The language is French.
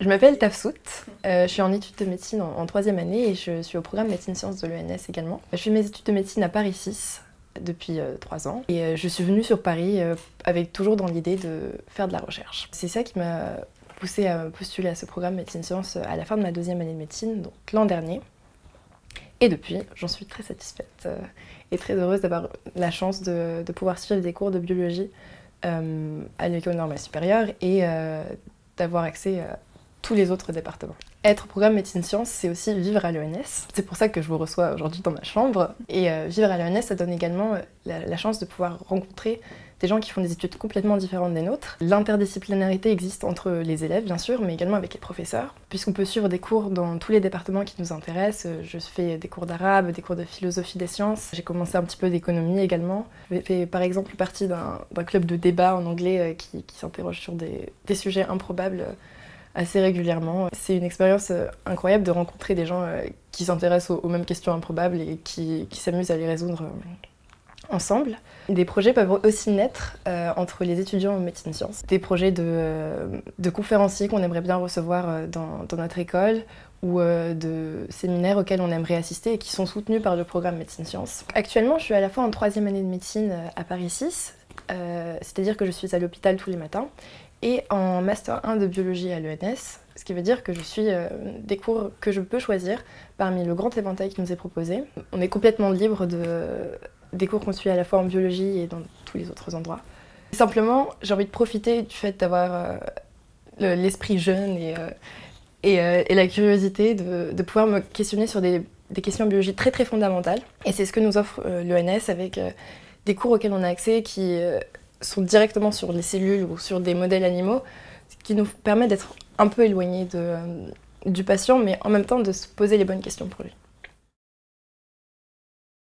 Je m'appelle Tafsout, je suis en études de médecine en troisième année et je suis au programme médecine sciences de l'ENS également. Je fais mes études de médecine à Paris 6 depuis 3 ans et je suis venue sur Paris avec toujours dans l'idée de faire de la recherche. C'est ça qui m'a poussée à postuler à ce programme médecine sciences à la fin de ma deuxième année de médecine, donc l'an dernier. Et depuis, j'en suis très satisfaite et très heureuse d'avoir la chance de pouvoir suivre des cours de biologie à l'École normale supérieure et d'avoir accès à tous les autres départements. Être au programme médecine sciences, c'est aussi vivre à l'ENS. C'est pour ça que je vous reçois aujourd'hui dans ma chambre. Et vivre à l'ENS, ça donne également la chance de pouvoir rencontrer des gens qui font des études complètement différentes des nôtres. L'interdisciplinarité existe entre les élèves, bien sûr, mais également avec les professeurs, puisqu'on peut suivre des cours dans tous les départements qui nous intéressent. Je fais des cours d'arabe, des cours de philosophie des sciences. J'ai commencé un petit peu d'économie également. J'ai fait par exemple partie d'un club de débat en anglais qui s'interroge sur des sujets improbables assez régulièrement. C'est une expérience incroyable de rencontrer des gens qui s'intéressent aux mêmes questions improbables et qui s'amusent à les résoudre ensemble. Des projets peuvent aussi naître entre les étudiants en médecine sciences. Des projets de conférenciers qu'on aimerait bien recevoir dans notre école ou de séminaires auxquels on aimerait assister et qui sont soutenus par le programme médecine sciences. Actuellement, je suis à la fois en troisième année de médecine à Paris 6, c'est-à-dire que je suis à l'hôpital tous les matins, et en Master 1 de biologie à l'ENS, ce qui veut dire que je suis des cours que je peux choisir parmi le grand éventail qui nous est proposé. On est complètement libre des cours qu'on suit à la fois en biologie et dans tous les autres endroits. Simplement, j'ai envie de profiter du fait d'avoir l'esprit jeune et la curiosité de pouvoir me questionner sur des questions en biologie très très fondamentales. Et c'est ce que nous offre l'ENS avec des cours auxquels on a accès qui sont directement sur les cellules ou sur des modèles animaux, ce qui nous permet d'être un peu éloignés du patient, mais en même temps de se poser les bonnes questions pour lui.